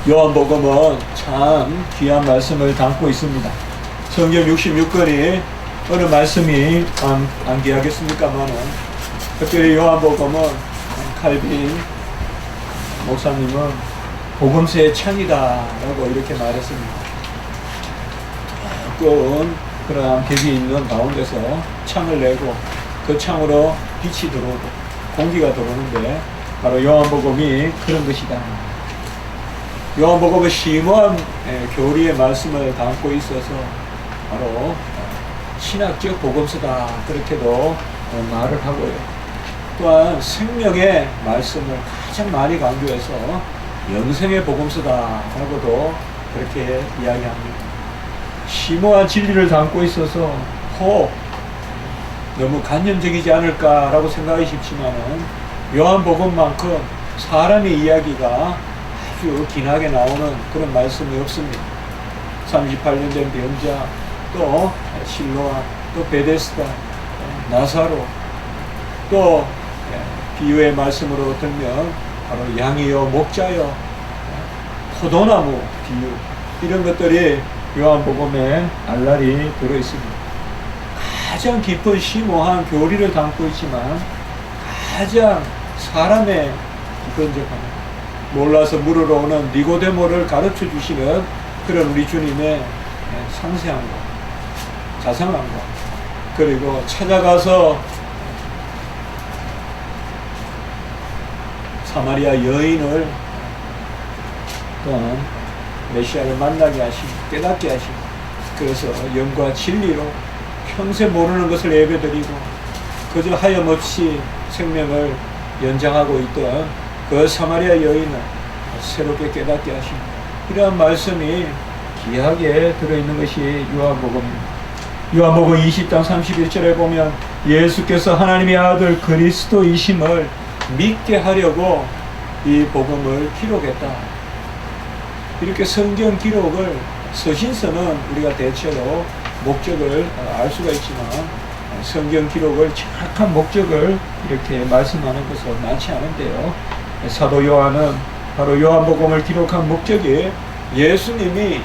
요한복음은 참 귀한 말씀을 담고 있습니다. 성경 66권이 어느 말씀이 안 귀하겠습니까만은, 특별히 요한복음은 칼빈 목사님은 복음서의 창이다라고 이렇게 말했습니다. 조금 그러한 벽이 있는 가운데서 창을 내고 그 창으로 빛이 들어오고 공기가 들어오는데 바로 요한복음이 그런 것이다. 요한복음은 심오한 교리의 말씀을 담고 있어서 바로 신학적 복음서다 그렇게도 말을 하고요. 또한 생명의 말씀을 가장 많이 강조해서 영생의 복음서다라고도 그렇게 이야기합니다. 심오한 진리를 담고 있어서 너무 관념적이지 않을까라고 생각이 싶지만은 요한복음만큼 사람의 이야기가 아주 긴하게 나오는 그런 말씀이 없습니다. 38년 된 병자, 또 실로암, 또 베데스다, 나사로, 또 비유의 말씀으로 들면 바로 양이요 목자요 포도나무 비유, 이런 것들이 요한복음에 알랄이 들어있습니다. 가장 깊은 심오한 교리를 담고 있지만 가장 사람의 기본적인 몰라서 물으러 오는 니고데모를 가르쳐 주시는 그런 우리 주님의 상세함과 자상함과, 그리고 찾아가서 사마리아 여인을 또한 메시아를 만나게 하시고 깨닫게 하시고, 그래서 영과 진리로 평생 모르는 것을 예배드리고 그저 하염없이 생명을 연장하고 있던 그 사마리아 여인을 새롭게 깨닫게 하십니다. 이러한 말씀이 귀하게 들어있는 것이 요한복음입니다. 요한복음 20장 31절에 보면 예수께서 하나님의 아들 그리스도이심을 믿게 하려고 이 복음을 기록했다. 이렇게 성경 기록을, 서신서는 우리가 대체로 목적을 알 수가 있지만 성경 기록을 정확한 목적을 이렇게 말씀하는 것은 많지 않은데요. 사도 요한은 바로 요한복음을 기록한 목적이 예수님이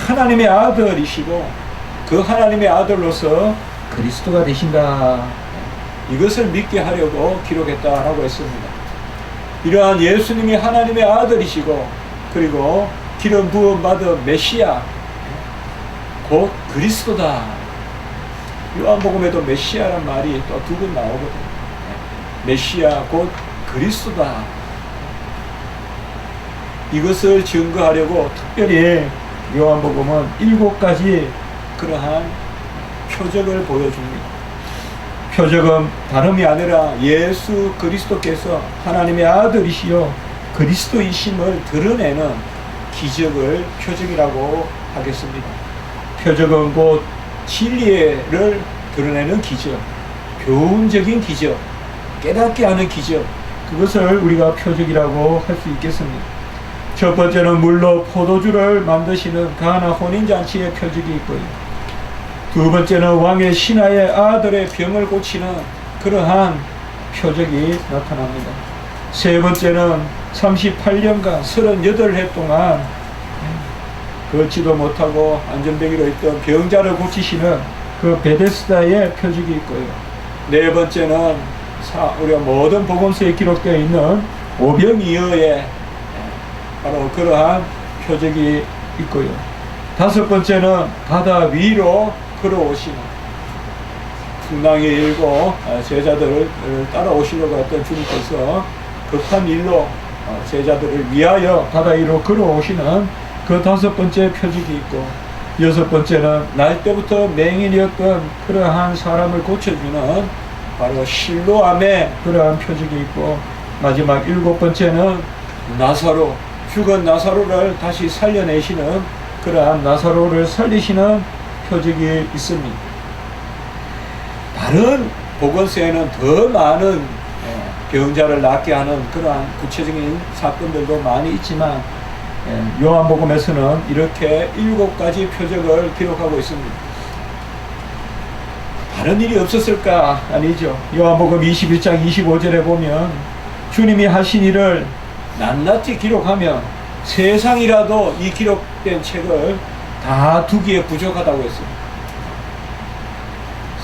하나님의 아들이시고 그 하나님의 아들로서 그리스도가 되신다, 이것을 믿게 하려고 기록했다라고 했습니다. 이러한 예수님이 하나님의 아들이시고 그리고 기름 부음 받은 메시아 곧 그리스도다. 요한복음에도 메시아란 말이 또 두 번 나오거든요. 메시아 곧 그리스도다. 이것을 증거하려고 특별히 요한복음은 7가지 그러한 표적을 보여줍니다. 표적은 다름이 아니라 예수 그리스도께서 하나님의 아들이시요 그리스도이심을 드러내는 기적을 표적이라고 하겠습니다. 표적은 곧 진리를 드러내는 기적, 교훈적인 기적, 깨닫게 하는 기적, 그것을 우리가 표적이라고 할 수 있겠습니다. 첫 번째는 물로 포도주를 만드시는 가나 혼인잔치의 표적이 있고요. 두 번째는 왕의 신하의 아들의 병을 고치는 그러한 표적이 나타납니다. 세 번째는 38년간 38해 동안 걷지도 못하고 안전뱅이로 있던 병자를 고치시는 그 베데스다의 표적이 있고요. 네 번째는 우리가 모든 복음서에 기록되어 있는 오병이어의 바로 그러한 표적이 있고요. 다섯 번째는 바다 위로 걸어오시는, 풍랑이 일고 제자들을 따라오시려고 했던 주님께서 급한 일로 제자들을 위하여 바다 위로 걸어오시는 그 다섯 번째 표적이 있고, 여섯 번째는 날 때부터 맹인이었던 그러한 사람을 고쳐주는 바로 실로암의 그러한 표적이 있고, 마지막 일곱 번째는 나사로, 죽은 나사로를 다시 살려내시는 그러한 나사로를 살리시는 표적이 있습니다. 다른 복음서에는 더 많은 병자를 낫게 하는 그러한 구체적인 사건들도 많이 있지만 요한복음에서는 이렇게 7가지 표적을 기록하고 있습니다. 다른 일이 없었을까? 아니죠. 요한복음 21장 25절에 보면 주님이 하신 일을 낱낱이 기록하며 세상이라도 이 기록된 책을 다 두기에 부족하다고 했습니다.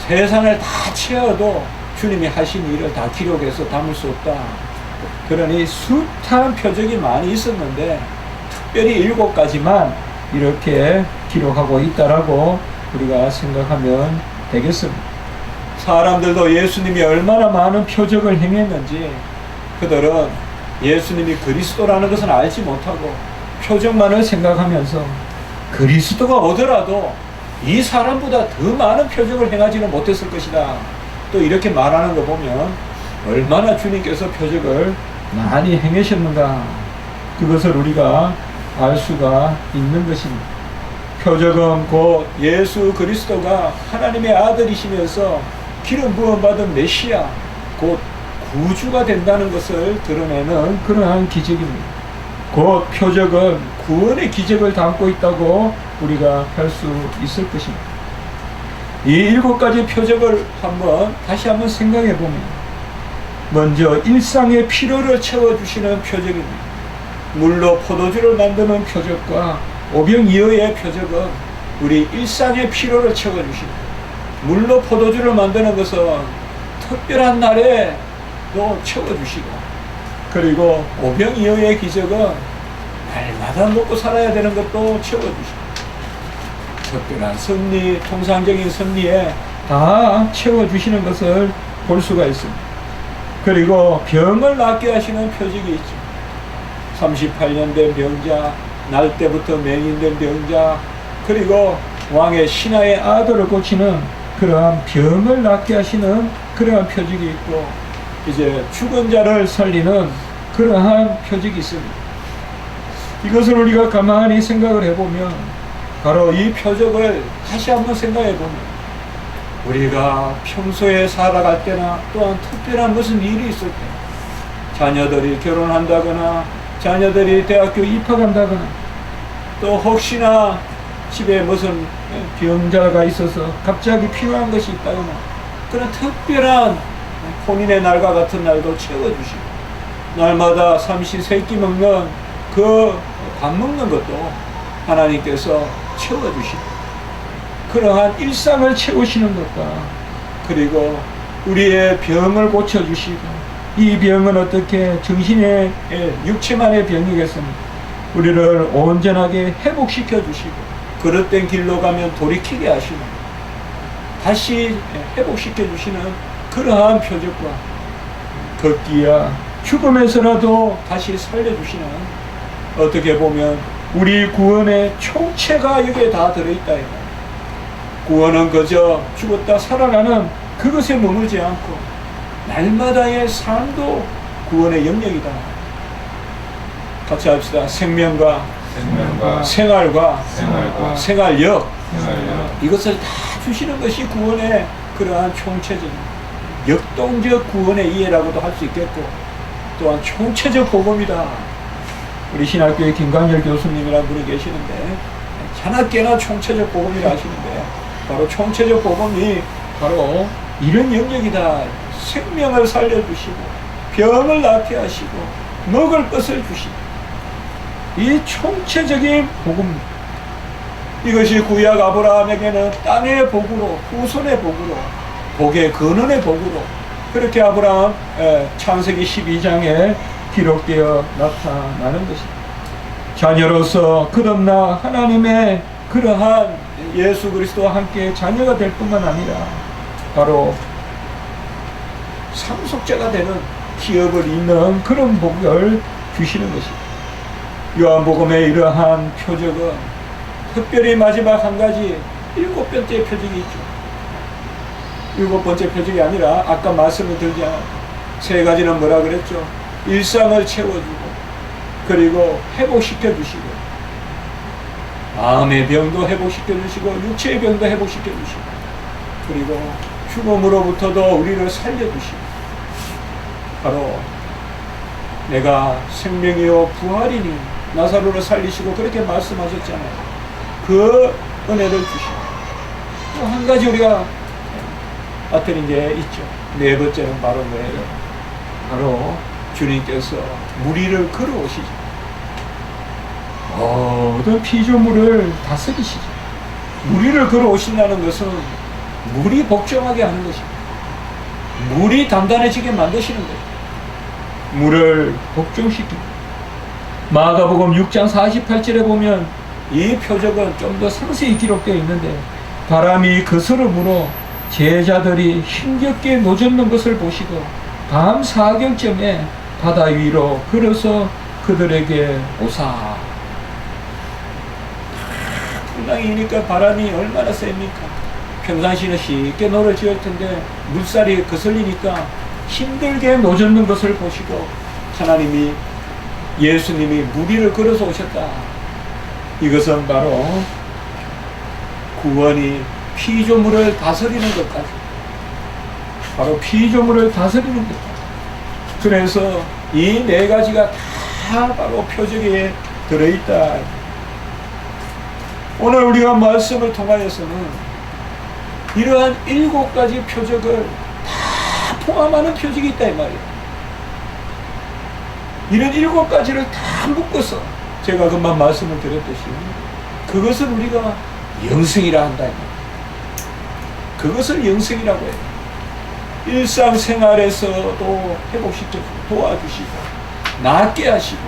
세상을 다 채워도 주님이 하신 일을 다 기록해서 담을 수 없다. 그러니 숱한 표적이 많이 있었는데 특별히 7가지만 이렇게 기록하고 있다라고 우리가 생각하면 되겠습니다. 사람들도 예수님이 얼마나 많은 표적을 행했는지 그들은 예수님이 그리스도라는 것은 알지 못하고 표적만을 생각하면서 그리스도가 오더라도 이 사람보다 더 많은 표적을 행하지는 못했을 것이다. 또 이렇게 말하는 거 보면 얼마나 주님께서 표적을 많이 행하셨는가, 그것을 우리가 알 수가 있는 것입니다. 표적은 곧 예수 그리스도가 하나님의 아들이시면서 기름 부음 받은 메시아, 곧 구주가 된다는 것을 드러내는 그러한 기적입니다. 곧 표적은 구원의 기적을 담고 있다고 우리가 할 수 있을 것입니다. 이 7가지 표적을 다시 한번 생각해 보면, 먼저 일상의 필요를 채워주시는 표적입니다. 물로 포도주를 만드는 표적과 오병이어의 표적은 우리 일상의 필요를 채워주십니다. 물로 포도주를 만드는 것은 특별한 날에 또 채워주시고, 그리고 오병이어의 기적은 날마다 먹고 살아야 되는 것도 채워주시고, 특별한 섭리, 통상적인 섭리에 다 채워주시는 것을 볼 수가 있습니다. 그리고 병을 낫게 하시는 표적이 있죠. 38년 된 병자, 날 때부터 맹인된 병자, 그리고 왕의 신하의 아들을 고치는 그러한 병을 낫게 하시는 그러한 표적이 있고, 이제 죽은 자를 살리는 그러한 표적이 있습니다. 이것을 우리가 가만히 생각을 해보면, 바로 이 표적을 다시 한번 생각해 보면, 우리가 평소에 살아갈 때나 또한 특별한 무슨 일이 있을 때, 자녀들이 결혼한다거나 자녀들이 대학교 입학한다거나, 또 혹시나 집에 무슨 병자가 있어서 갑자기 필요한 것이 있다거나, 그런 특별한 혼인의 날과 같은 날도 채워주시고, 날마다 삼시세끼 먹는 그 밥 먹는 것도 하나님께서 채워주시고, 그러한 일상을 채우시는 것과, 그리고 우리의 병을 고쳐주시고, 이 병은 어떻게 정신의 육체만의 병이겠습니까? 우리를 온전하게 회복시켜 주시고, 그릇된 길로 가면 돌이키게 하시는, 다시 회복시켜 주시는 그러한 표적과, 걷기야 죽음에서라도 다시 살려주시는, 어떻게 보면 우리 구원의 총체가 여기에 다 들어있다. 구원은 그저 죽었다 살아나는 그것에 머물지 않고 날마다의 삶도 구원의 영역이다. 같이 합시다. 생명과 생활과 생활력, 이것을 다 주시는 것이 구원의 그러한 총체적인 역동적 구원의 이해라고도 할 수 있겠고, 또한 총체적 복음이다. 우리 신학교의 김광열 교수님이라는 분이 계시는데, 하나깨나 총체적 복음이라 하시는데, 바로 총체적 복음이 바로 이런 영역이다. 생명을 살려주시고, 병을 낫게 하시고, 먹을 것을 주시고, 이 총체적인 복음, 이것이 구약 아브라함에게는 땅의 복으로, 후손의 복으로, 복의 근원의 복으로, 그렇게 아브라함 창세기 12장에 기록되어 나타나는 것입니다. 자녀로서 거듭나 하나님의 그러한 예수 그리스도와 함께 자녀가 될 뿐만 아니라 바로 상속자가 되는 기업을 잇는 그런 복을 주시는 것입니다. 요한복음의 이러한 표적은 특별히 마지막 한 가지 7번째 표적이 있죠. 7번째 표적이 아니라 아까 말씀을 드리지 않았죠. 3가지는 뭐라 그랬죠? 일상을 채워주고, 그리고 회복시켜 주시고, 마음의 병도 회복시켜 주시고, 육체의 병도 회복시켜 주시고, 그리고 죽음으로부터도 우리를 살려주시고, 바로 내가 생명이요 부활이니 나사로를 살리시고 그렇게 말씀하셨잖아요. 그 은혜를 주시고, 또 한 가지 우리가 봤던 게 있죠. 4번째는 바로 뭐예요? 바로 주님께서 무리를 걸어오시죠. 모든 피조물을 다스리시죠. 무리를 걸어오신다는 것은 물이 복종하게 하는 것입니다. 물이 단단해지게 만드시는 거예요. 물을 복종시킵니다. 마가복음 6장 48절에 보면 이 표적은 좀 더 상세히 기록되어 있는데, 바람이 거스름으로 제자들이 힘겹게 노젓는 것을 보시고 밤 4경쯤에 바다 위로 걸어서 그들에게 오사. 풍랑이니까 바람이 얼마나 셉니까? 평상시는 쉽게 노를 지을 텐데 물살이 거슬리니까 힘들게 노젓는 것을 보시고 하나님이, 예수님이 무리를 걸어서 오셨다. 이것은 바로 구원이 피조물을 다스리는 것까지, 바로 피조물을 다스리는 것까지. 그래서 이 네 가지가 다 바로 표적에 들어있다. 오늘 우리가 말씀을 통하여서는 이러한 7가지 표적을 다 포함하는 표적이 있다 이 말이에요. 이런 7가지를 다 묶어서 제가 금방 말씀을 드렸듯이 그것을 우리가 영성이라 한다 이 말이에요. 그것을 영성이라고 해요. 일상생활에서도 회복시켜주고 도와주시고 낫게 하시고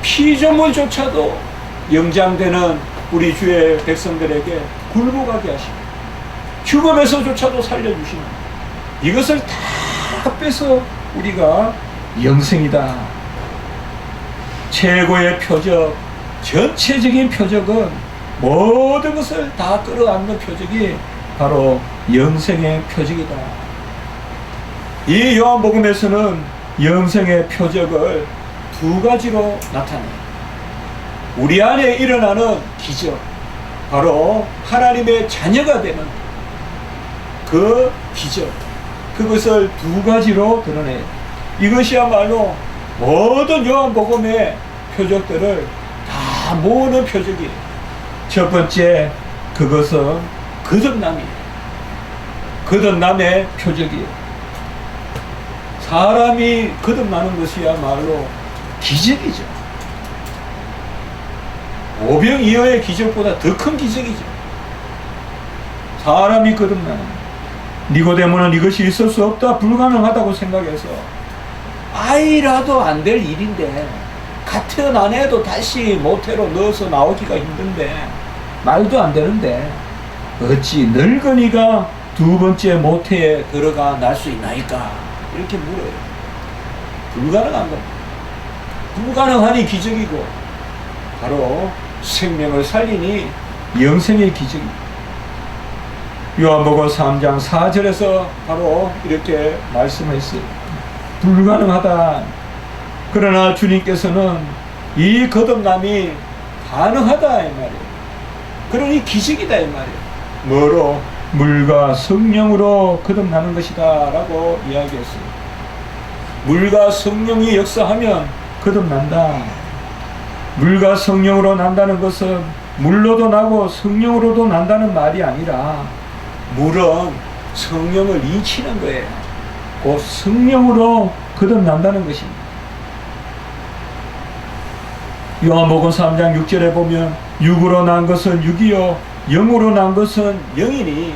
피조물조차도 영장되는 우리 주의 백성들에게 굴복하게 하시고 죽음에서조차도 살려주시는, 이것을 다 빼서 우리가 영생이다. 최고의 표적, 전체적인 표적은 모든 것을 다 끌어안는 표적이 바로 영생의 표적이다. 이 요한복음에서는 영생의 표적을 2가지로 나타내요. 우리 안에 일어나는 기적, 바로 하나님의 자녀가 되는 그 기적, 그것을 2가지로 드러내요. 이것이야말로 모든 요한복음의 표적들을 다 모으는 표적이에요. 첫 번째, 그것은 거듭남이에요. 거듭남의 표적이에요. 사람이 거듭나는 것이야말로 기적이죠. 오병이어의 기적보다 더 큰 기적이죠. 사람이 거듭나는. 니고데모는 이것이 있을 수 없다, 불가능하다고 생각해서 아이라도 안 될 일인데, 같은 아내도 다시 모태로 넣어서 나오기가 힘든데, 말도 안 되는데 어찌 늙은이가 2번째 모태에 들어가 날 수 있나이까? 이렇게 물어요. 불가능한 겁니다. 불가능하니 기적이고, 바로 생명을 살리니 영생의 기적입니다. 요한복음 3장 4절에서 바로 이렇게 말씀했어요. 불가능하다. 그러나 주님께서는 이 거듭남이 가능하다 이 말이에요. 그러니 기적이다 이 말이에요. 뭐로? 물과 성령으로 거듭나는 것이다 라고 이야기했어요. 물과 성령이 역사하면 거듭난다. 물과 성령으로 난다는 것은 물로도 나고 성령으로도 난다는 말이 아니라, 물은 성령을 인치는 거예요. 곧 성령으로 거듭난다는 것입니다. 요한복음 3장 6절에 보면 육으로 난 것은 육이요 영으로 난 것은 영이니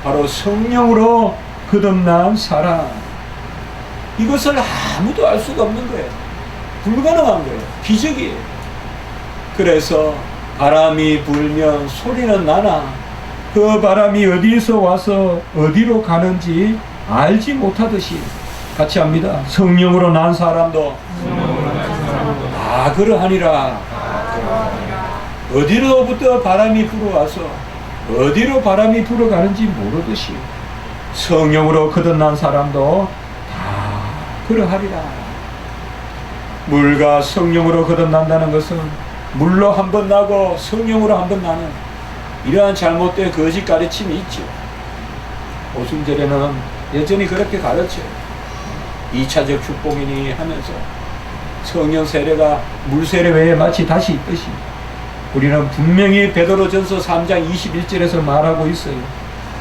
바로 성령으로 거듭난 사람. 이것을 아무도 알 수가 없는 거예요. 불가능한 거예요. 기적이에요. 그래서 바람이 불면 소리는 나나 그 바람이 어디서 와서 어디로 가는지 알지 못하듯이, 같이 합니다. 성령으로 난 사람도 다 그러하니라. 어디로부터 바람이 불어와서 어디로 바람이 불어가는지 모르듯이 성령으로 거듭난 사람도 다 그러하리라. 물과 성령으로 거듭난다는 것은 물로 한 번 나고 성령으로 한 번 나는 이러한 잘못된 거짓 가르침이 있죠. 오순절에는 여전히 그렇게 가르쳐요. 2차적 축복이니 하면서 성령 세례가 물 세례 외에 마치 다시 있듯이, 우리는 분명히 베드로전서 3장 21절에서 말하고 있어요.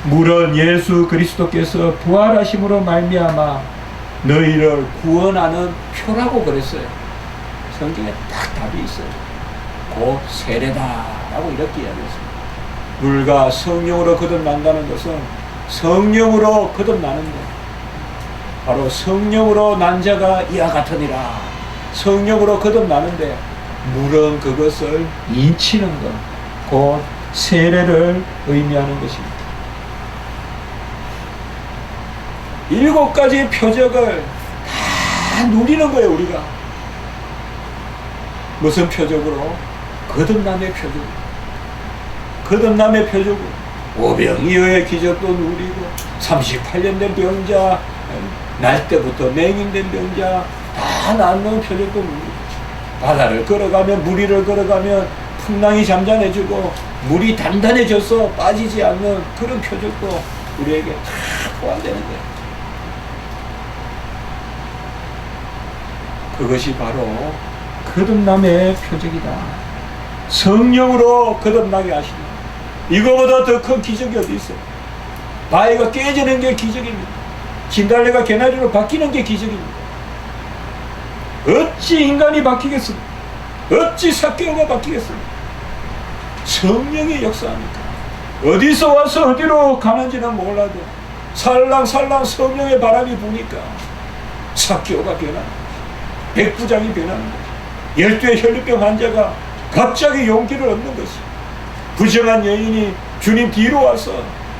물은 예수 그리스도께서 부활하심으로 말미암아 너희를 구원하는 표라고 그랬어요. 성경에 딱 답이 있어요. 곧 세례다라고 이렇게 이야기했습니다. 물과 성령으로 거듭난다는 것은 성령으로 거듭나는데 바로 성령으로 난 자가 이와 같으니라. 성령으로 거듭나는데 물은 그것을 인치는 것, 곧 세례를 의미하는 것입니다. 7가지 표적을 다 누리는 거예요, 우리가. 무슨 표적으로? 거듭남의 표적. 거듭남의 표적으로 오병이어의 기적도 누리고 38년 된 병자, 날 때부터 맹인된 병자 다 낫는 표적도 누리고 바다를 걸어가면, 무리를 걸어가면 풍랑이 잠잠해지고 물이 단단해져서 빠지지 않는 그런 표적도 우리에게 다 포함되는 거예요. 그것이 바로 거듭남의 표적이다. 성령으로 거듭나게 하시는, 이거보다 더 큰 기적이 어디 있어요? 바위가 깨지는 게 기적입니다. 진달래가 개나리로 바뀌는 게 기적입니다. 어찌 인간이 바뀌겠습니까? 어찌 삭개오가 바뀌겠습니까? 성령이 역사하니까. 어디서 와서 어디로 가는지는 몰라도 살랑살랑 성령의 바람이 부니까 삭개오가 변하는 거지. 백부장이 변하는 거지. 12의 혈류병 환자가 갑자기 용기를 얻는 것이, 부정한 여인이 주님 뒤로 와서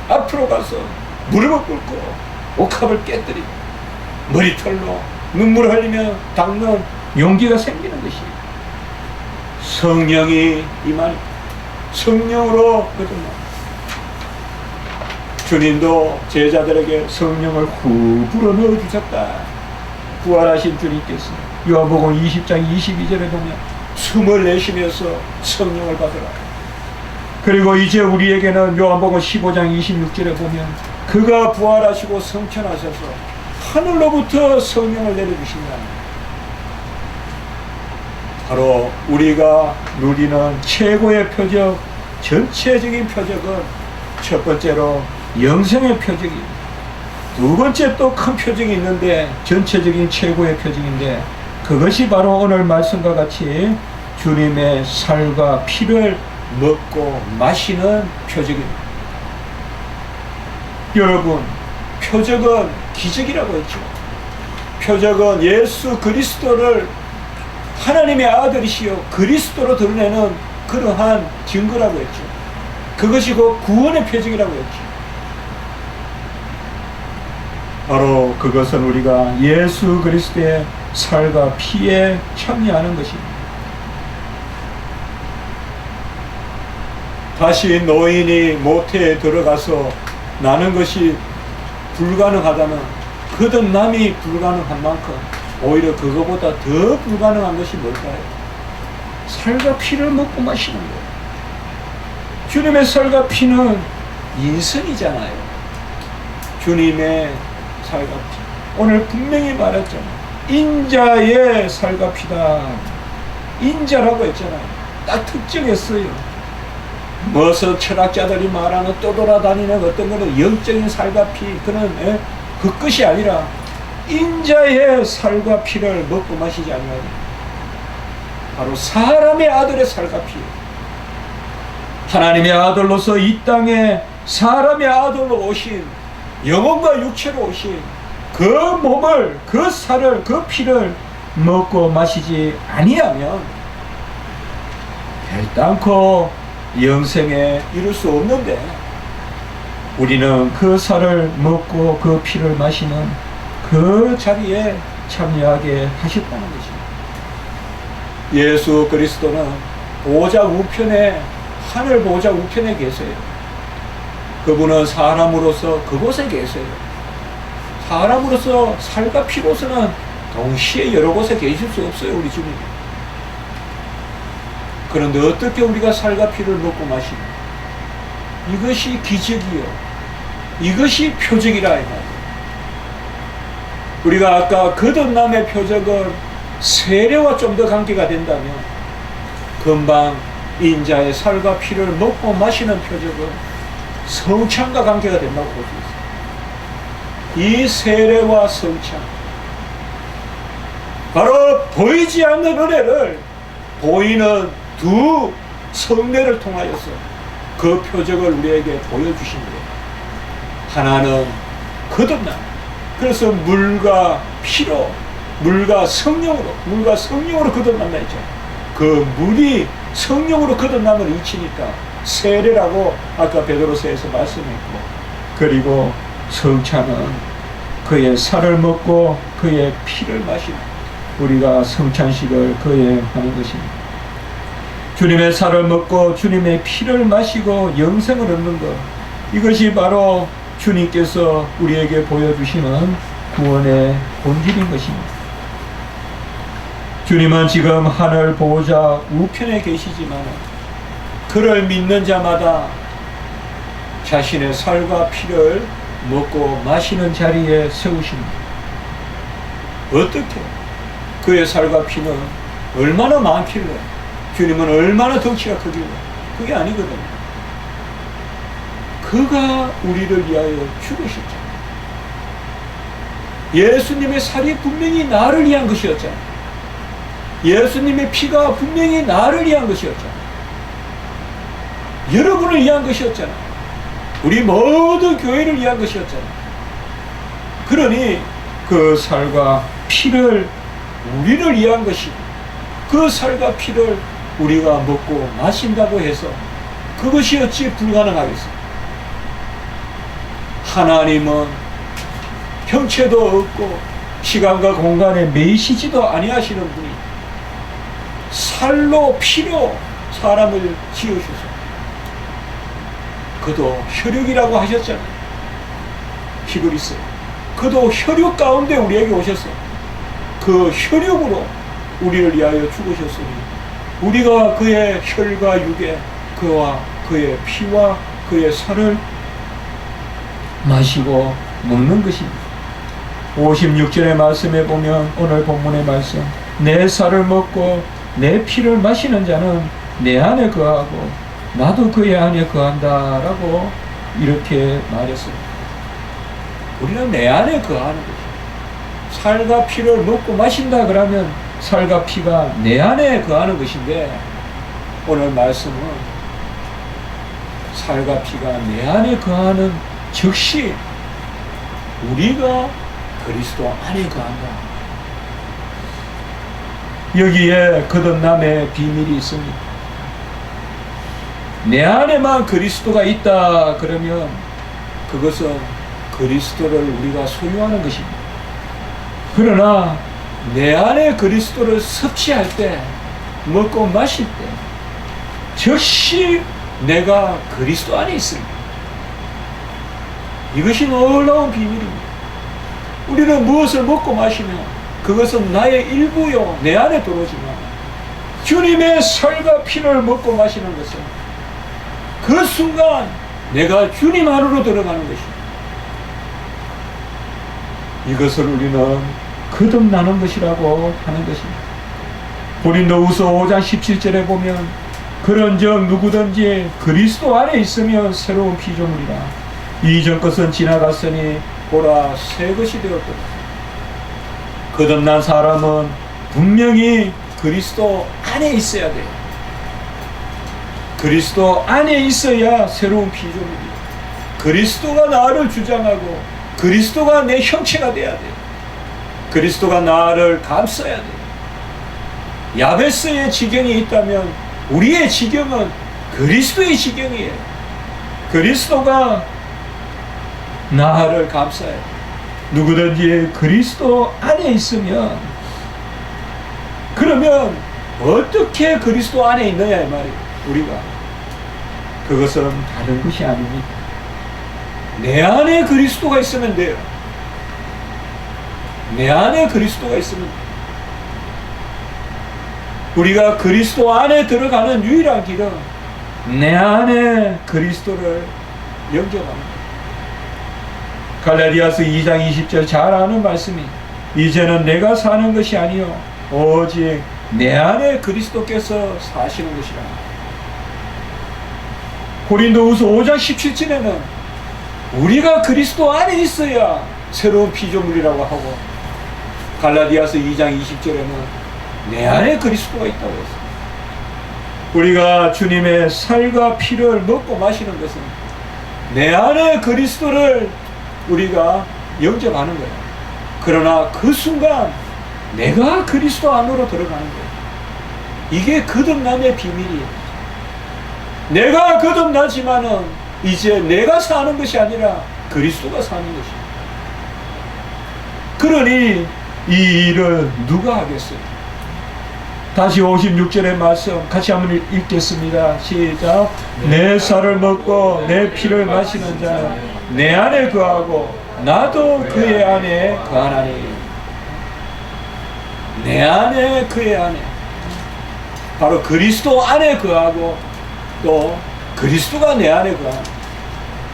앞으로 가서 무릎을 꿇고 옥합을 깨뜨리고 머리털로 눈물을 흘리며 닦는 용기가 생기는 것이 성령이 임하니, 성령으로 거듭나. 주님도 제자들에게 성령을 후 불어넣어 주셨다. 부활하신 주님께서 요한복음 20장 22절에 보면 숨을 내쉬면서 성령을 받으라. 그리고 이제 우리에게는 요한복음 15장 26절에 보면 그가 부활하시고 성천하셔서 하늘로부터 성령을 내려주신다. 바로 우리가 누리는 최고의 표적, 전체적인 표적은 첫 번째로 영생의 표적입니다. 두 번째 또 큰 표적이 있는데, 전체적인 최고의 표적인데, 그것이 바로 오늘 말씀과 같이 주님의 살과 피를 먹고 마시는 표적입니다. 여러분, 표적은 기적이라고 했죠. 표적은 예수 그리스도를 하나님의 아들이시여 그리스도로 드러내는 그러한 증거라고 했죠. 그것이 곧 구원의 표적이라고 했죠. 바로 그것은 우리가 예수 그리스도의 살과 피에 참여하는 것입니다. 다시 노인이 모태에 들어가서 나는 것이 불가능하다면, 거듭남이 불가능한 만큼 오히려 그거보다 더 불가능한 것이 뭘까요? 살과 피를 먹고 마시는 거예요. 주님의 살과 피는 인선이잖아요. 주님의 살과 피. 오늘 분명히 말했잖아요. 인자의 살과 피다. 인자라고 했잖아요. 딱 특정했어요. 무슨 철학자들이 말하는 떠돌아다니는 어떤 거는 영적인 살과 피, 그는 그 끝이 아니라 인자의 살과 피를 먹고 마시지 않나요? 바로 사람의 아들의 살과 피. 하나님의 아들로서 이 땅에 사람의 아들로 오신, 영혼과 육체로 오신 그 몸을, 그 살을, 그 피를 먹고 마시지 아니하면 결단코 영생에 이룰 수 없는데, 우리는 그 살을 먹고 그 피를 마시는 그 자리에 참여하게 하셨다는 것입니다. 예수 그리스도는 보좌 우편에, 하늘 보좌 우편에 계세요. 그분은 사람으로서 그곳에 계세요. 사람으로서 살과 피로서는 동시에 여러 곳에 계실 수 없어요, 우리 주님이. 그런데 어떻게 우리가 살과 피를 먹고 마시는, 이것이 기적이요, 이것이 표적이라 이 말이에요. 우리가 아까 거듭남의 표적은 세례와 좀 더 관계가 된다면, 금방 인자의 살과 피를 먹고 마시는 표적은 성찬과 관계가 된다고 볼 수 있어요. 이 세례와 성찬, 바로 보이지 않는 은혜를 보이는 두 성례를 통하여서 그 표적을 우리에게 보여주신 거예요. 하나는 거듭남. 그래서 물과 피로, 물과 성령으로 거듭난다 했죠. 그 물이 성령으로 거듭남을 이치니까 세례라고 아까 베드로서에서 말씀했고, 그리고 성찬은 그의 살을 먹고 그의 피를 마시는, 우리가 성찬식을 그에 하는 것입니다. 주님의 살을 먹고 주님의 피를 마시고 영생을 얻는 것, 이것이 바로 주님께서 우리에게 보여주시는 구원의 본질인 것입니다. 주님은 지금 하늘 보호자 우편에 계시지만 그를 믿는 자마다 자신의 살과 피를 먹고 마시는 자리에 세우십니다. 어떻게? 그의 살과 피는 얼마나 많길래, 주님은 얼마나 덩치가 크길래? 그게 아니거든요. 그가 우리를 위하여 죽으셨잖아요. 예수님의 살이 분명히 나를 위한 것이었잖아요. 예수님의 피가 분명히 나를 위한 것이었잖아요. 여러분을 위한 것이었잖아요. 우리 모든 교회를 위한 것이었잖아요. 그러니 그 살과 피를 우리를 위한 것이고, 그 살과 피를 우리가 먹고 마신다고 해서 그것이 어찌 불가능하겠어요? 하나님은 형체도 없고 시간과 공간에 매이시지도 아니하시는 분이 살로 피로 사람을 지으셔서, 그도 혈육이라고 하셨잖아요. 히브리서. 그도 혈육 가운데 우리에게 오셔서 그 혈육으로 우리를 위하여 죽으셨으니 우리가 그의 혈과 육에 그와 그의 피와 그의 살을 마시고 먹는 것입니다. 56절의 말씀에 보면, 오늘 본문의 말씀, 내 살을 먹고 내 피를 마시는 자는 내 안에 거하고 나도 그의 안에 거한다 라고 이렇게 말했습니다. 우리는 내 안에 거하는 것이죠. 살과 피를 먹고 마신다 그러면 살과 피가 내 안에 거하는 것인데, 오늘 말씀은 살과 피가 내 안에 거하는 즉시 우리가 그리스도 안에 거한다. 여기에 거듭남의 비밀이 있습니다. 내 안에만 그리스도가 있다 그러면 그것은 그리스도를 우리가 소유하는 것입니다. 그러나 내 안에 그리스도를 섭취할 때, 먹고 마실 때 즉시 내가 그리스도 안에 있습니다. 이것이 놀라운 비밀입니다. 우리는 무엇을 먹고 마시면 그것은 나의 일부요, 내 안에 들어오지만, 주님의 살과 피를 먹고 마시는 것은 그 순간 내가 주님 안으로 들어가는 것입니다. 이것을 우리는 거듭나는 것이라고 하는 것입니다. 고린도후서 5장 17절에 보면, 그런즉 누구든지 그리스도 안에 있으면 새로운 피조물이라, 이전 것은 지나갔으니 보라 새 것이 되었도다. 거듭난 사람은 분명히 그리스도 안에 있어야 돼요. 그리스도 안에 있어야 새로운 피조물이에요. 그리스도가 나를 주장하고 그리스도가 내 형체가 돼야 돼요. 그리스도가 나를 감싸야 돼요. 야베스의 지경이 있다면 우리의 지경은 그리스도의 지경이에요. 그리스도가 나를 감싸야 돼요. 누구든지 그리스도 안에 있으면, 그러면 어떻게 그리스도 안에 있느냐 이 말이에요. 우리가 그것은 다른 것이 아닙니다. 내 안에 그리스도가 있으면 돼요. 내 안에 그리스도가 있으면 돼요. 우리가 그리스도 안에 들어가는 유일한 길은 내 안에 그리스도를 영접합니다. 갈라디아서 2장 20절 잘 아는 말씀이, 이제는 내가 사는 것이 아니요 오직 내 안에 그리스도께서 사시는 것이라. 고린도후서 5장 17절에는 우리가 그리스도 안에 있어야 새로운 피조물이라고 하고, 갈라디아서 2장 20절에는 내 안에 그리스도가 있다고 했어요. 우리가 주님의 살과 피를 먹고 마시는 것은 내 안에 그리스도를 우리가 영접하는 거예요. 그러나 그 순간 내가 그리스도 안으로 들어가는 거예요. 이게 거듭남의 비밀이에요. 내가 거듭나지만은 이제 내가 사는 것이 아니라 그리스도가 사는 것이에요. 그러니 이 일을 누가 하겠어요? 다시 56절의 말씀 같이 한번 읽겠습니다. 시작. 내 살을 먹고 내 피를 마시는 자는 내 안에 거하고 나도 그의 안에 거하나니. 내 안에 그의 안에, 바로 그리스도 안에 거하고 또 그리스도가 내 안에 거하는,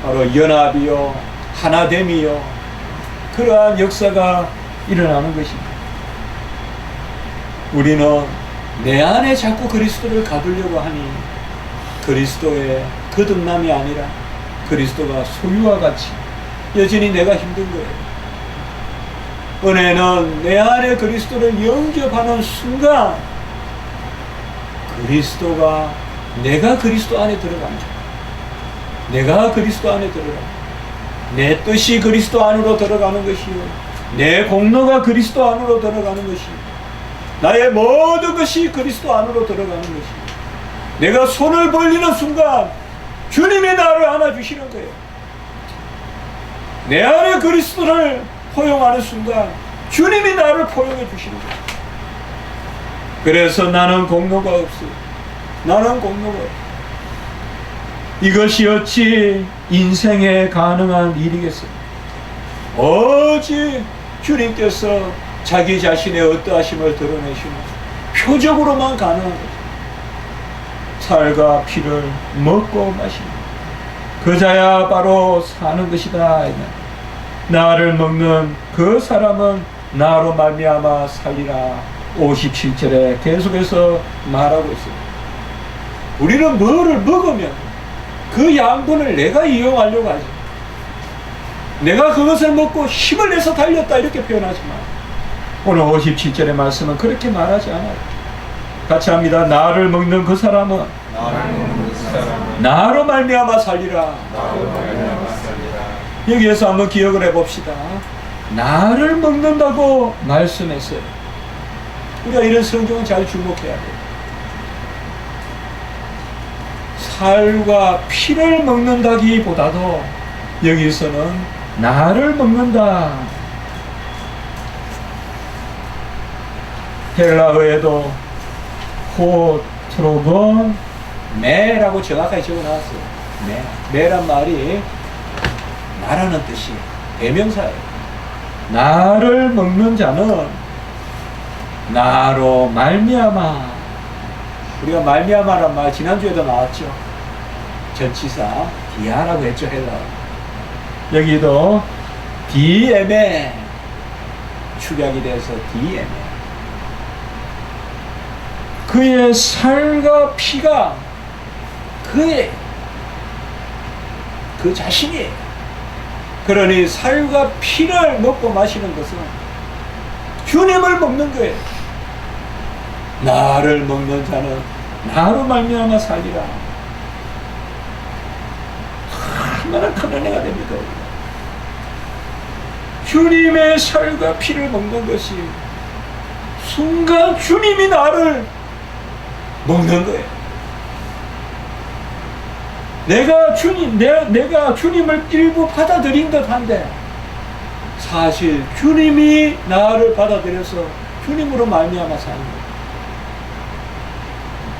바로 연합이요 하나됨이요, 그러한 역사가 일어나는 것입니다. 우리는 내 안에 자꾸 그리스도를 가두려고 하니 그리스도의 거듭남이 아니라 그리스도가 소유와 같이 여전히 내가 힘든 거예요. 은혜는 내 안에 그리스도를 영접하는 순간 그리스도가, 내가 그리스도 안에 들어간다. 내가 그리스도 안에 들어간다. 내 뜻이 그리스도 안으로 들어가는 것이요, 내 공로가 그리스도 안으로 들어가는 것이요, 나의 모든 것이 그리스도 안으로 들어가는 것이요, 내가 손을 벌리는 순간 주님이 나를 안아주시는 거예요. 내 안에 그리스도를 포용하는 순간 주님이 나를 포용해 주시는 거예요. 그래서 나는 공로가 없어요. 나는 공로가 없어요. 이것이 어찌 인생에 가능한 일이겠어요? 어찌 주님께서 자기 자신의 어떠하심을 드러내시는 표적으로만 가능한 거죠. 살과 피를 먹고 마시는 그자야 바로 사는 것이다. 나를 먹는 그 사람은 나로 말미암아 살리라. 57절에 계속해서 말하고 있습니다. 우리는 뭐를 먹으면 그 양분을 내가 이용하려고 하지, 내가 그것을 먹고 힘을 내서 달렸다 이렇게 표현하지만 오늘 57절의 말씀은 그렇게 말하지 않아요. 같이 합니다. 나를 먹는 그 사람은 나로 말미암아 살리라. 여기에서 한번 기억을 해봅시다. 나를 먹는다고 말씀했어요. 우리가 이런 성경은 잘 주목해야 돼요. 살과 피를 먹는다기보다도 여기서는 나를 먹는다. 헬라어에도 호트로건 메라고 정확하게 적어놨어요. 메란 말이 나라는 뜻이에요. 대명사예요. 나를 먹는 자는 나로 말미암아. 우리가 말미암아란 말 지난주에도 나왔죠. 전치사 디아라고 했죠. 헬라. 여기도 디에메 축약이 돼서 디에메. 그의 살과 피가 그 자신이에요. 그러니 살과 피를 먹고 마시는 것은 주님을 먹는 거예요. 나를 먹는 자는 나로 말미암아 살리라. 얼마나 큰 은혜가 됩니까? 주님의 살과 피를 먹는 것이 순간 주님이 나를 먹는 거예요. 내가 주님을 일부 받아들인 듯한데 사실 주님이 나를 받아들여서 주님으로 말미암아 사는 거예요.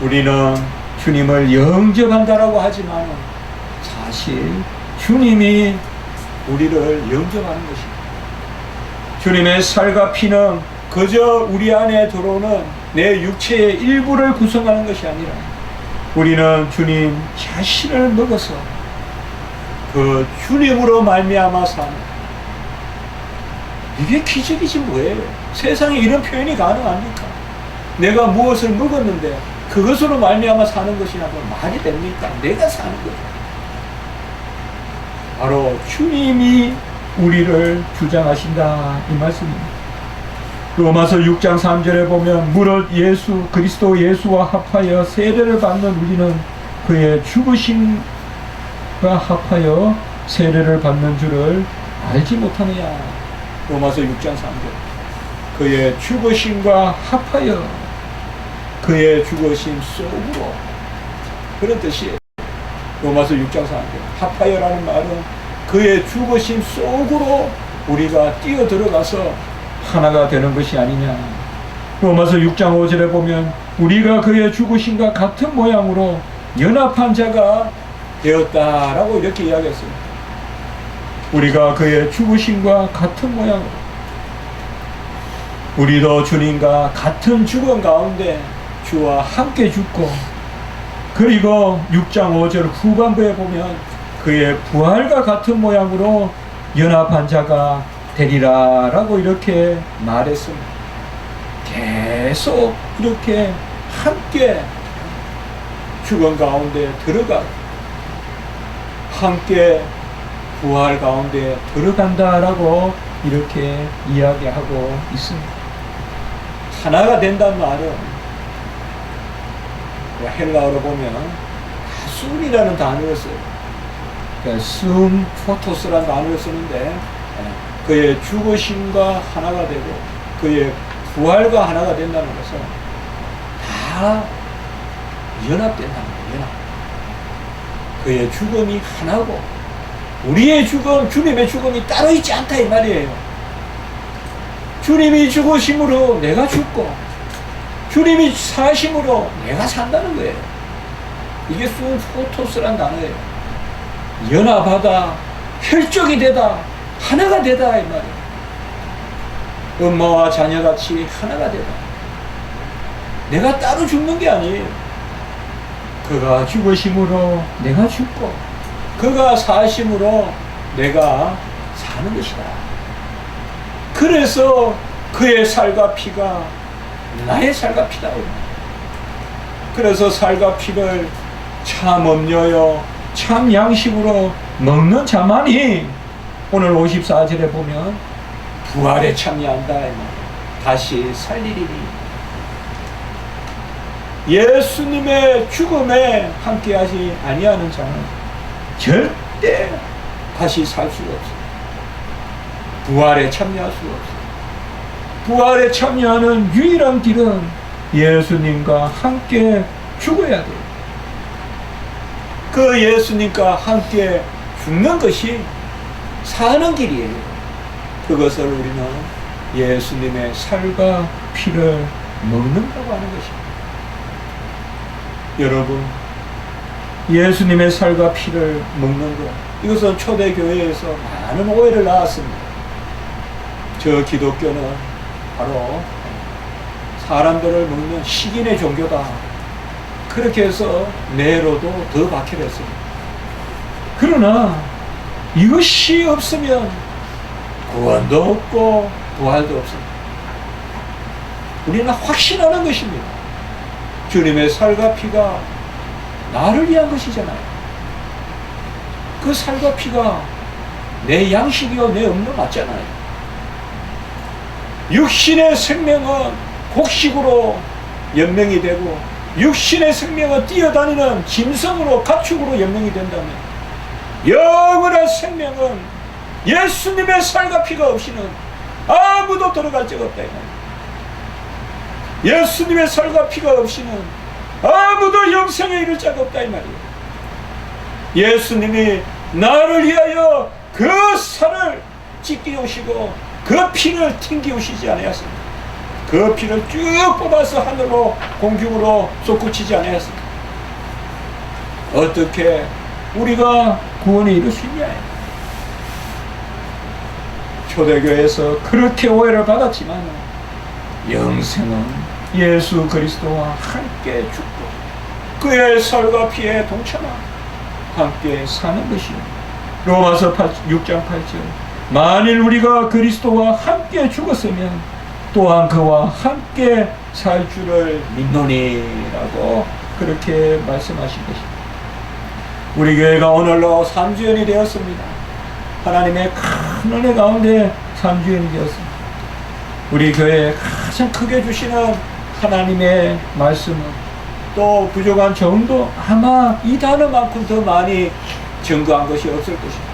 우리는 주님을 영접한다라고 하지만 사실 주님이 우리를 영접하는 것입니다. 주님의 살과 피는 그저 우리 안에 들어오는 내 육체의 일부를 구성하는 것이 아니라 우리는 주님 자신을 먹어서 그 주님으로 말미암아 사는, 이게 기적이지 뭐예요. 세상에 이런 표현이 가능합니까? 내가 무엇을 먹었는데 그것으로 말미암아 사는 것이라고 말이 됩니까? 내가 사는 거죠. 바로 주님이 우리를 주장하신다 이 말씀입니다. 로마서 6장 3절에 보면 무릇 예수 그리스도 예수와 합하여 세례를 받는 우리는 그의 죽으심과 합하여 세례를 받는 줄을 알지 못하느냐. 로마서 6장 3절. 그의 죽으심과 합하여, 그의 죽으심 속으로, 그런 뜻이에요. 로마서 6장 3절. 합하여라는 말은 그의 죽으심 속으로 우리가 뛰어 들어가서 하나가 되는 것이 아니냐. 로마서 6장 5절에 보면 우리가 그의 죽으심과 같은 모양으로 연합한 자가 되었다라고 이렇게 이야기했습니다. 우리가 그의 죽으심과 같은 모양으로, 우리도 주님과 같은 죽음 가운데 주와 함께 죽고, 그리고 6장 5절 후반부에 보면 그의 부활과 같은 모양으로 연합한 자가 되리라 라고 이렇게 말했습니다. 계속 이렇게 함께 죽음 가운데 들어가, 함께 부활 가운데 들어간다라고 이렇게 이야기하고 있습니다. 하나가 된다는 말은 헬라어로 보면 순이라는 단어를 써요. 그러니까 순 포토스라는 단어를 쓰는데 그의 죽으심과 하나가 되고 그의 부활과 하나가 된다는 것은 다 연합된다는 거예요. 연합. 그의 죽음이 하나고 우리의 죽음, 주님의 죽음이 따로 있지 않다 이 말이에요. 주님이 죽으심으로 내가 죽고 주님이 사심으로 내가 산다는 거예요. 이게 순 포토스란 단어예요. 연합하다, 혈족이 되다, 하나가 되다 이 말이에요. 엄마와 자녀같이 하나가 되다. 내가 따로 죽는 게 아니에요. 그가 죽으심으로 내가 죽고 그가 사심으로 내가 사는 것이다. 그래서 그의 살과 피가 나의 살과 피다. 그래서 살과 피를 참 음료요 참 양식으로 먹는 자만이 오늘 54절에 보면 부활에 참여한다. 다시 살리리니. 예수님의 죽음에 함께하지 아니하는 자는 절대 다시 살 수가 없어요. 부활에 참여할 수가 없어요. 부활에 참여하는 유일한 길은 예수님과 함께 죽어야 돼요. 그 예수님과 함께 죽는 것이 사는 길이에요. 그것을 우리는 예수님의 살과 피를 먹는다고 하는 것입니다. 여러분, 예수님의 살과 피를 먹는 것, 이것은 초대교회에서 많은 오해를 낳았습니다. 저 기독교는 바로 사람들을 먹는 식인의 종교다. 그렇게 해서 내로도 더 박해했습니다. 그러나 이것이 없으면 구원도 없고 부활도 없습니다. 우리는 확신하는 것입니다. 주님의 살과 피가 나를 위한 것이잖아요. 그 살과 피가 내 양식이요 내 음료 맞잖아요. 육신의 생명은 곡식으로 연명이 되고 육신의 생명은 뛰어다니는 짐승으로 가축으로 연명이 된다면 영원한 생명은 예수님의 살과 피가 없이는 아무도 들어갈 적 없다. 예수님의 살과 피가 없이는 아무도 영생에 이를 자가 없다 이 말이에요. 예수님이 나를 위하여 그 살을 찢기우시고 그 피를 튕기우시지 아니하십니까? 그 피를 쭉 뽑아서 하늘로 공중으로 솟구치지 아니하였습니까? 어떻게 우리가 구원에 이룰 수 있냐? 초대교회에서 그렇게 오해를 받았지만 영생은 예수 그리스도와 함께 죽고 그의 살과 피에 동참하고 함께 사는 것이요. 로마서 6장 8절. 만일 우리가 그리스도와 함께 죽었으면 또한 그와 함께 살 줄을 믿노니라고 그렇게 말씀하신 것입니다. 우리 교회가 오늘로 3주년이 되었습니다. 하나님의 큰 은혜 가운데 3주년이 되었습니다. 우리 교회에 가장 크게 주시는 하나님의 말씀은 또 부족한 정도 아마 이 단어만큼 더 많이 증거한 것이 없을 것입니다.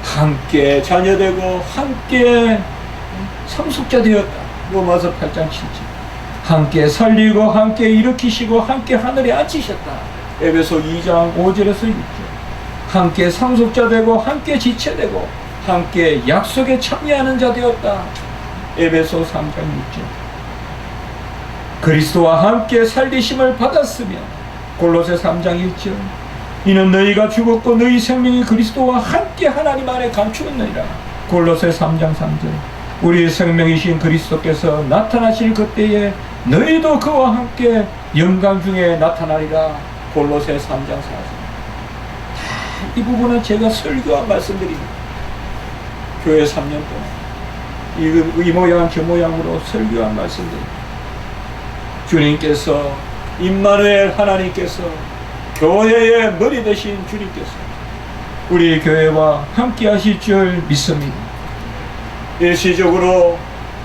함께 자녀되고 함께 상속자 되었다. 로마서 8장 7절. 함께 살리고 함께 일으키시고 함께 하늘에 앉히셨다. 에베소 2장 5절에서 6절. 함께 상속자 되고 함께 지체되고 함께 약속에 참여하는 자 되었다. 에베소 3장 6절. 그리스도와 함께 살리심을 받았으며 골로새 3장 1절. 이는 너희가 죽었고 너희 생명이 그리스도와 함께 하나님 안에 감추었느니라. 골로새 3장 3절. 우리의 생명이신 그리스도께서 나타나실 그때에 너희도 그와 함께 영광 중에 나타나리라. 골로새 3장 4절. 이 부분은 제가 설교한 말씀드립니다. 교회 3년 동안 이 모양 저 모양으로 설교한 말씀드립니다. 주님께서, 임마누엘 하나님께서, 교회의 머리 되신 주님께서 우리 교회와 함께 하실 줄 믿습니다. 일시적으로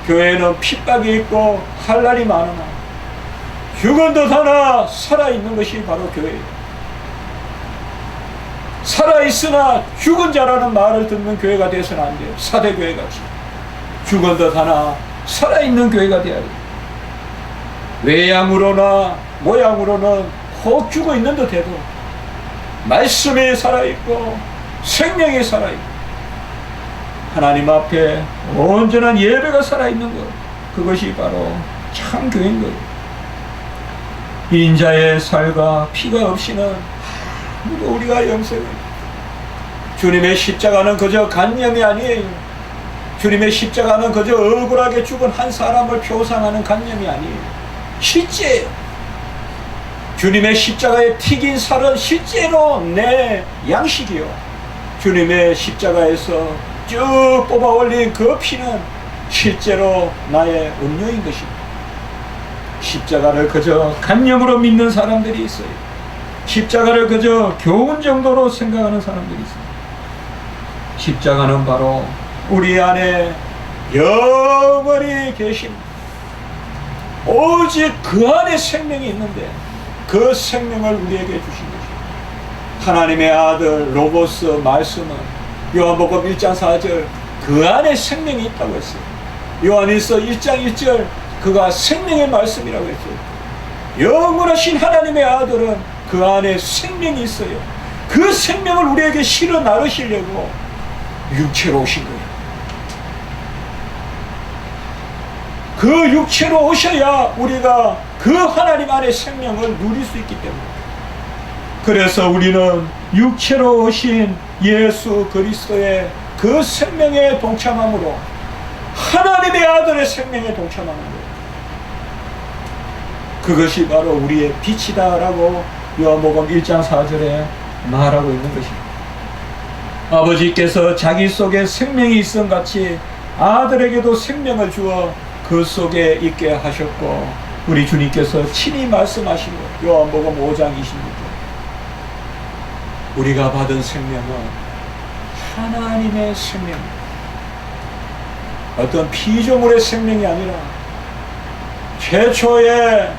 교회는 핍박이 있고 할 날이 많으나 죽은 듯 하나 살아있는 것이 바로 교회예요. 살아있으나 죽은 자라는 말을 듣는 교회가 되어서는 안 돼요. 사대교회같이 죽은 듯 하나 살아있는 교회가 되어야 돼요. 외양으로나 모양으로는 혹 죽어 있는 듯 해도 말씀이 살아있고 생명이 살아있고 하나님 앞에 온전한 예배가 살아있는 것, 그것이 바로 참 교회인 거예요. 인자의 살과 피가 없이는 아무도 우리가 영생을, 주님의 십자가는 그저 간념이 아니에요. 주님의 십자가는 그저 억울하게 죽은 한 사람을 표상하는 간념이 아니에요. 실제예요. 주님의 십자가에 튀긴 살은 실제로 내 양식이요. 주님의 십자가에서 쭉 뽑아 올린 그 피는 실제로 나의 음료인 것입니다. 십자가를 그저 간념으로 믿는 사람들이 있어요. 십자가를 그저 교훈 정도로 생각하는 사람들이 있어요. 십자가는 바로 우리 안에 영원히 계십니다. 오직 그 안에 생명이 있는데 그 생명을 우리에게 주신 것입니다. 하나님의 아들 로고스 말씀은 요한복음 1장 4절 그 안에 생명이 있다고 했어요. 요한일서 1장 1절 그가 생명의 말씀이라고 했어요. 영원하신 하나님의 아들은 그 안에 생명이 있어요. 그 생명을 우리에게 실어 나르시려고 육체로 오신 거예요. 그 육체로 오셔야 우리가 그 하나님 안의 생명을 누릴 수 있기 때문에, 그래서 우리는 육체로 오신 예수 그리스도의 그 생명에 동참함으로 하나님의 아들의 생명에 동참하는 거예요. 그것이 바로 우리의 빛이다라고 요한복음 1장 4절에 말하고 있는 것입니다. 아버지께서 자기 속에 생명이 있음 같이 아들에게도 생명을 주어 그 속에 있게 하셨고, 우리 주님께서 친히 말씀하신 것, 요한복음 5장 26절. 우리가 받은 생명은 하나님의 생명입니다. 어떤 피조물의 생명이 아니라 최초의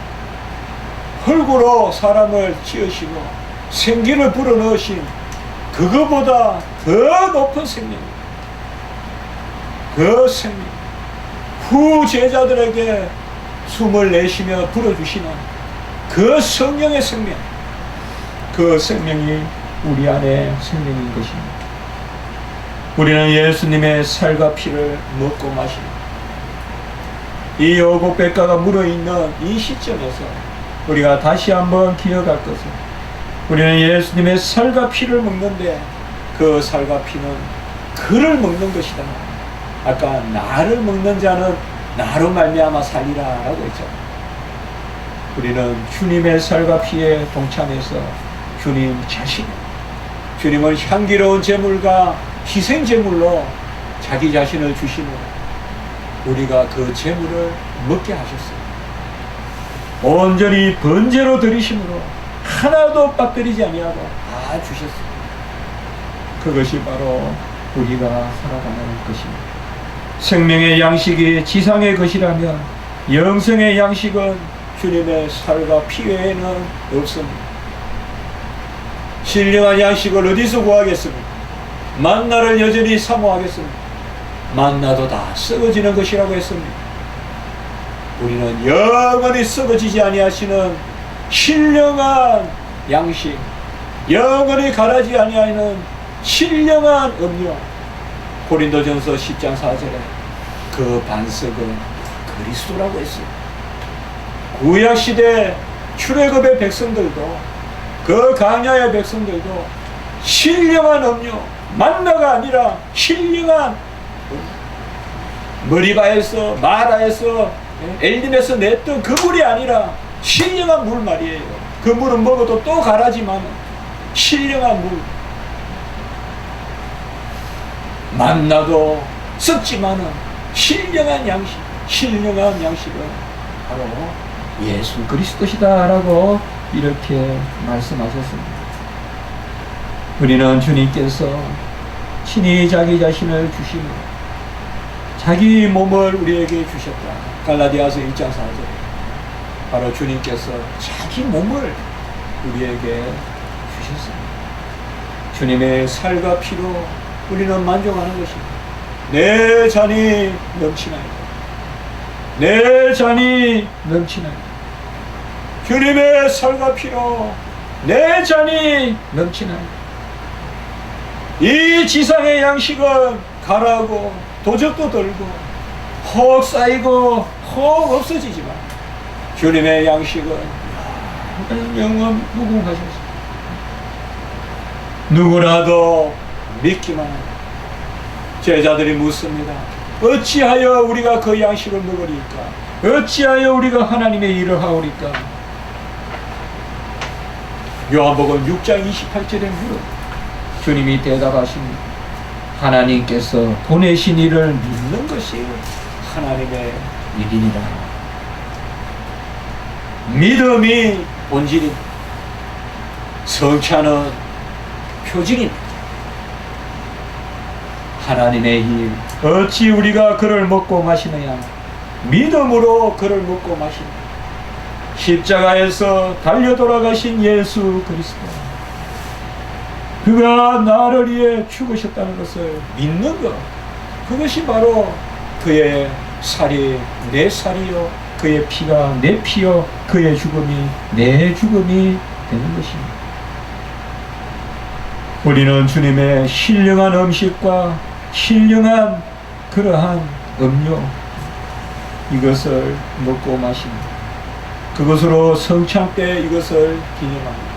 흙으로 사람을 지으시고 생기를 불어넣으신 그거보다 더 높은 생명입니다. 그 생명, 후 제자들에게 숨을 내쉬며 불어주시는 그 성령의 생명, 그 생명이 우리 안에 생명인 것입니다. 우리는 예수님의 살과 피를 먹고 마십니다. 이 오곡백과가 묻어있는 이 시점에서 우리가 다시 한번 기억할 것은, 우리는 예수님의 살과 피를 먹는데 그 살과 피는 그를 먹는 것이다. 아까 나를 먹는 자는 나로 말미암아 살리라 라고 했잖아요. 우리는 주님의 살과 피에 동참해서 주님 자신, 주님은 향기로운 제물과 희생 제물로 자기 자신을 주시므로 우리가 그 제물을 먹게 하셨어요. 온전히 번제로 드리심으로 하나도 빠뜨리지 아니하고 다 주셨어요. 그것이 바로 우리가 살아가는 것입니다. 생명의 양식이 지상의 것이라면 영생의 양식은 주님의 살과 피 외에는 없습니다. 신령한 양식을 어디서 구하겠습니까? 만나를 여전히 사모하겠습니다. 만나도 다 썩어지는 것이라고 했습니다. 우리는 영원히 썩어지지 아니하시는 신령한 양식, 영원히 가라지 아니하는 신령한 음료, 고린도전서 10장 4절에 그 반석은 그리스도라고 했어요. 구약시대 출애굽의 백성들도, 그 광야의 백성들도 신령한 음료, 만나가 아니라 신령한 머리바에서, 마라에서, 엘림에서 냈던 그 물이 아니라 신령한 물 말이에요. 그 물은 먹어도 또 가라지만 신령한 물. 만나도 썩지만은 신령한 양식, 신령한 양식은 바로 예수 그리스도시다 라고 이렇게 말씀하셨습니다. 우리는 주님께서 친히 자기 자신을 주시며 자기 몸을 우리에게 주셨다. 갈라디아서 1장 4절. 바로 주님께서 자기 몸을 우리에게 주셨습니다. 주님의 살과 피로 우리는 만족하는 것입니다. 내 잔이 넘치나이다. 내 잔이 넘치나이다. 주님의 살과 피로 내 잔이 넘치나이다. 이 지상의 양식은 가라고 도적도 들고 혹 쌓이고 혹 없어지지만 주님의 양식은 영원 무궁하셨습니다. 누구라도 믿기만 하면. 제자들이 묻습니다. 어찌하여 우리가 그 양식을 먹으리까? 어찌하여 우리가 하나님의 일을 하오리까? 요한복음 6장 28절에 물어 주님이 대답하십니다. 하나님께서 보내신 이를 믿는 것이 하나님의 일이니라. 믿음이 본질입니다. 성찬은 표징입니다. 하나님의 일, 어찌 우리가 그를 먹고 마시느냐? 믿음으로 그를 먹고 마시느냐? 십자가에서 달려 돌아가신 예수 그리스도, 그가 나를 위해 죽으셨다는 것을 믿는 것, 그것이 바로 그의 살이 내 살이요, 그의 피가 내 피요, 그의 죽음이 내 죽음이 되는 것입니다. 우리는 주님의 신령한 음식과 신령한 그러한 음료, 이것을 먹고 마십니다. 그것으로 성찬 때 이것을 기념합니다.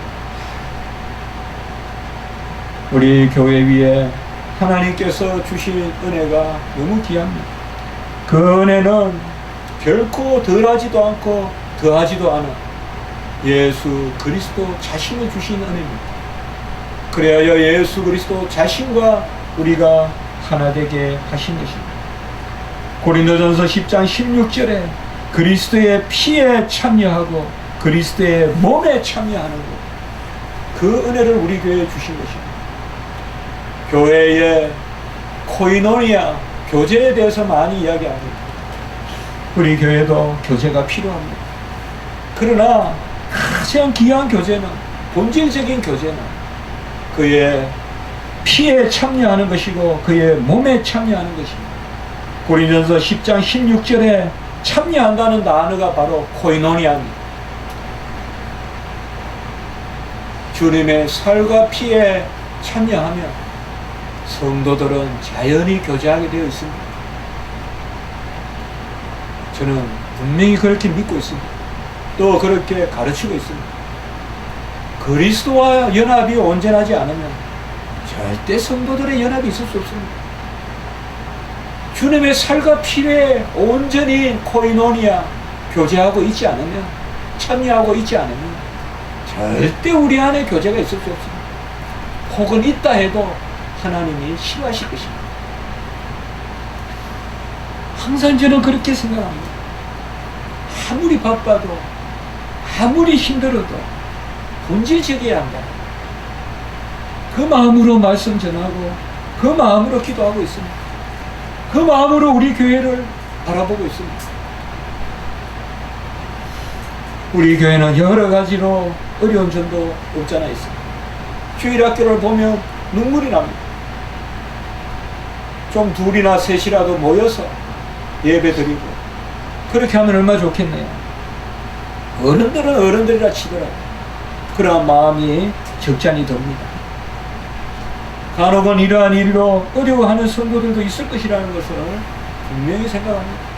우리 교회 위에 하나님께서 주신 은혜가 너무 귀합니다. 그 은혜는 결코 덜하지도 않고 더하지도 않은 예수 그리스도 자신을 주신 은혜입니다. 그래야 예수 그리스도 자신과 우리가 하나 되게 하신 것입니다. 고린도전서 10장 16절에 그리스도의 피에 참여하고 그리스도의 몸에 참여하는 것, 그 은혜를 우리 교회에 주신 것입니다. 교회의 코이노니아, 교제에 대해서 많이 이야기합니다. 우리 교회도 교제가 필요합니다. 그러나 가장 귀한 교제는, 본질적인 교제는 그의 피에 참여하는 것이고 그의 몸에 참여하는 것입니다. 고린도전서 10장 16절에 참여한다는 단어가 바로 코이노니아입니다. 주님의 살과 피에 참여하면 성도들은 자연히 교제하게 되어 있습니다. 저는 분명히 그렇게 믿고 있습니다. 또 그렇게 가르치고 있습니다. 그리스도와 연합이 온전하지 않으면 절대 성도들의 연합이 있을 수 없습니다. 주님의 살과 피에 온전히 코이노니아, 교제하고 있지 않으면, 참여하고 있지 않으면 절대 우리 안에 교제가 있을 수 없습니다. 혹은 있다 해도 하나님이 싫어하실 것입니다. 항상 저는 그렇게 생각합니다. 아무리 바빠도, 아무리 힘들어도 본질적이어야 한다. 그 마음으로 말씀 전하고 그 마음으로 기도하고 있습니다. 그 마음으로 우리 교회를 바라보고 있습니다. 우리 교회는 여러 가지로 어려운 점도 없지 않아 있습니다. 주일학교를 보면 눈물이 납니다. 좀 둘이나 셋이라도 모여서 예배 드리고 그렇게 하면 얼마나 좋겠네요. 어른들은 어른들이라 치더라도 그러한 마음이 적잖이 듭니다. 간혹은 이러한 일로 어려워하는 성도들도 있을 것이라는 것을 분명히 생각합니다.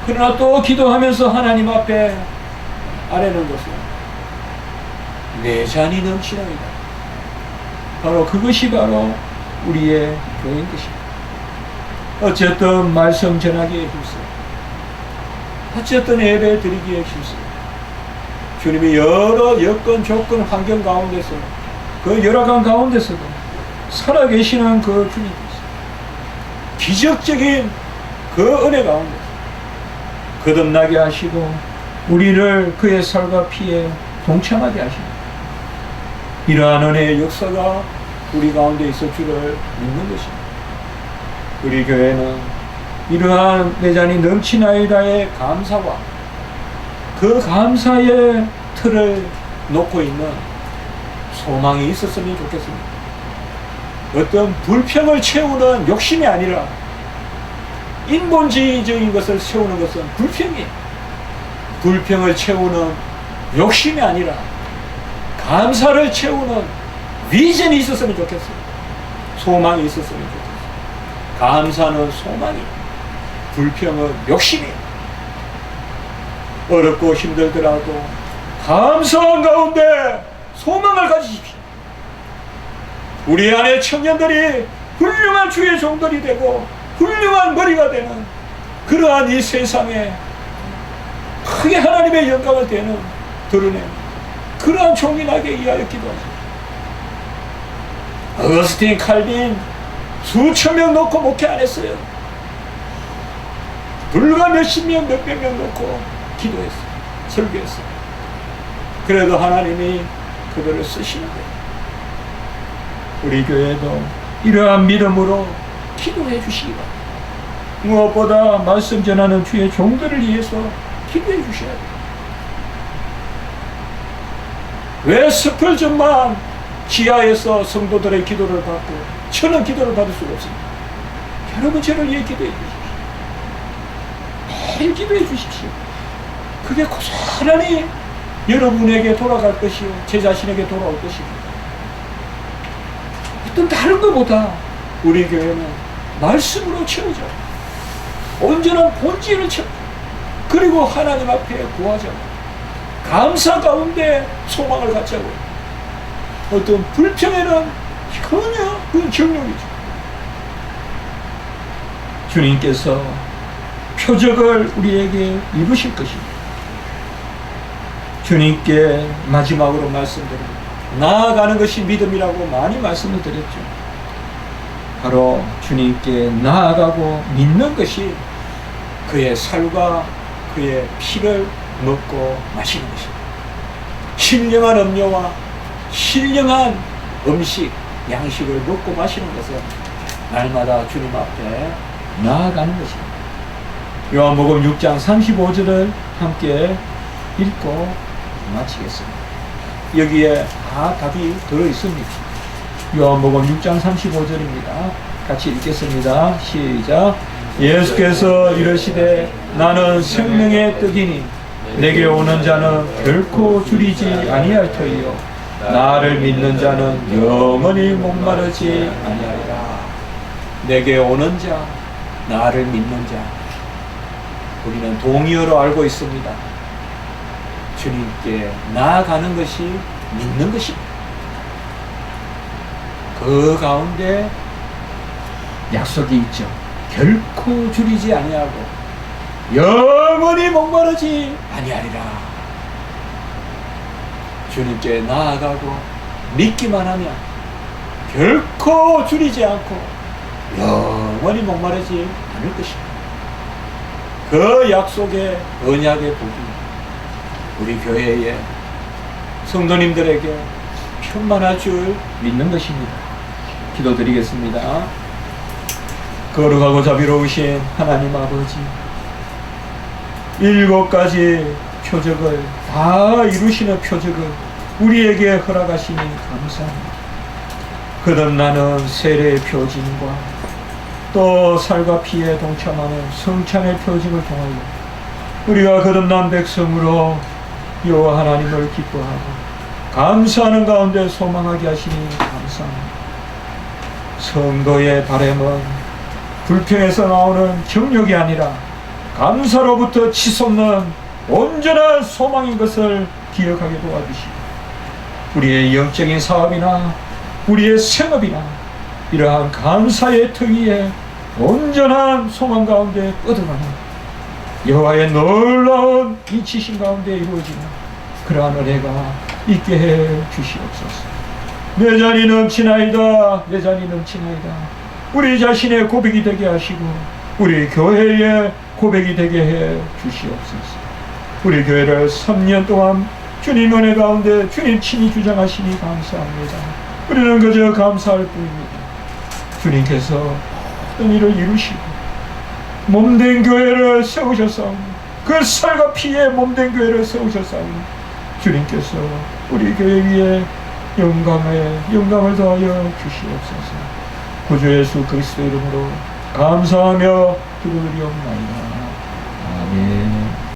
그러나 또 기도하면서 하나님 앞에 아뢰는 것은 내 잔이 넘치나이다. 바로 그것이 바로 우리의 교회인 것입니다. 어쨌든 말씀 전하기에 힘써, 어쨌든 예배 드리기에 힘써, 주님이 여러 여건, 조건, 환경 가운데서 그 열악한 가운데서도 살아계시는 그 주님께서 기적적인 그 은혜 가운데서 거듭나게 하시고 우리를 그의 살과 피에 동참하게 하십니다. 이러한 은혜의 역사가 우리 가운데 있을 줄을 믿는 것입니다. 우리 교회는 이러한 내 잔이 넘치나이다의 감사와 그 감사의 틀을 놓고 있는 소망이 있었으면 좋겠습니다. 어떤 불평을 채우는 욕심이 아니라 인본주의적인 것을 채우는 것은 불평이에요. 불평을 채우는 욕심이 아니라 감사를 채우는 비전이 있었으면 좋겠어요. 소망이 있었으면 좋겠어요. 감사는 소망이, 불평은 욕심이에요. 어렵고 힘들더라도 감사한 가운데 소망을 가지십시오. 우리 안에 청년들이 훌륭한 주의 종들이 되고 훌륭한 머리가 되는 그러한 이 세상에 크게 하나님의 영광을 드러내는 그러한 종이 나게 이하여 기도하십니다. 어거스틴, 칼빈 수천 명 놓고 목회 안 했어요. 불과 몇십 명, 몇백 명 놓고 기도했어요. 설교했어요. 그래도 하나님이 그들을 쓰시는 거예요. 우리 교회도 이러한 믿음으로 기도해 주시기 바랍니다. 무엇보다 말씀 전하는 주의 종들을 위해서 기도해 주셔야 돼요. 왜 스펄전만 지하에서 성도들의 기도를 받고 저는 기도를 받을 수가 없습니다. 여러분 저를 위해 기도해 주십시오. 매일 기도해 주십시오. 그게 고스란히 여러분에게 돌아갈 것이요 제 자신에게 돌아올 것입니다. 어떤 다른 것보다 우리 교회는 말씀으로 채우자. 온전한 본질을 채우자. 그리고 하나님 앞에 구하자. 감사 가운데 소망을 갖자고. 어떤 불평에는 전혀 그건 정욕이죠. 주님께서 표적을 우리에게 이루실 것입니다. 주님께 마지막으로 말씀드립니다. 나아가는 것이 믿음이라고 많이 말씀을 드렸죠. 바로 주님께 나아가고 믿는 것이 그의 살과 그의 피를 먹고 마시는 것입니다. 신령한 음료와 신령한 음식, 양식을 먹고 마시는 것은 날마다 주님 앞에 나아가는 것입니다. 요한복음 6장 35절을 함께 읽고 마치겠습니다. 여기에 다 답이 들어있습니다. 요한복음 6장 35절입니다. 같이 읽겠습니다. 시작. 예수께서 이르시되 나는 생명의 떡이니 내게 오는 자는 결코 줄이지 아니할 터이요 나를 믿는 자는 영원히 목마르지 아니하리라. 내게 오는 자, 나를 믿는 자, 우리는 동의어로 알고 있습니다. 주님께 나아가는 것이 믿는 것입니다. 그 가운데 약속이 있죠. 결코 줄이지 아니하고 영원히 목마르지 아니하리라. 주님께 나아가고 믿기만 하면 결코 줄이지 않고 영원히 목마르지 않을 것입니다. 그 약속의 언약의 복이 우리 교회의 성도님들에게 충만할 줄 믿는 것입니다. 기도드리겠습니다. 거룩하고 자비로우신 하나님 아버지, 7가지 표적을 다 이루시는 표적을 우리에게 허락하시니 감사합니다. 거듭나는 세례의 표징과 또 살과 피에 동참하는 성찬의 표징을 통하여 우리가 거듭난 백성으로 여호와 하나님을 기뻐하고 감사하는 가운데 소망하게 하시니 감사합니다. 성도의 바람은 불평에서 나오는 정욕이 아니라 감사로부터 치솟는 온전한 소망인 것을 기억하게 도와주시고, 우리의 영적인 사업이나 우리의 생업이나 이러한 감사의 특위에 온전한 소망 가운데 뻗어가는 여호와의 놀라운 인치심 가운데 이루어지는 그러한 은혜가 있게 해 주시옵소서. 내 잔이 넘치나이다, 내 잔이 넘치나이다. 우리 자신의 고백이 되게 하시고 우리 교회의 고백이 되게 해 주시옵소서. 우리 교회를 3년 동안 주님 은혜 가운데 주님 친히 주장하시니 감사합니다. 우리는 그저 감사할 뿐입니다. 주님께서 어떤 일을 이루시고 몸된 교회를 세우셨사오니, 그 살과 피에 몸된 교회를 세우셨사오니 주님께서 우리 교회 위에 영광을 더하여 주시옵소서. 구주 예수 그리스도 이름으로 감사하며 기도드리옵나이다. 아멘.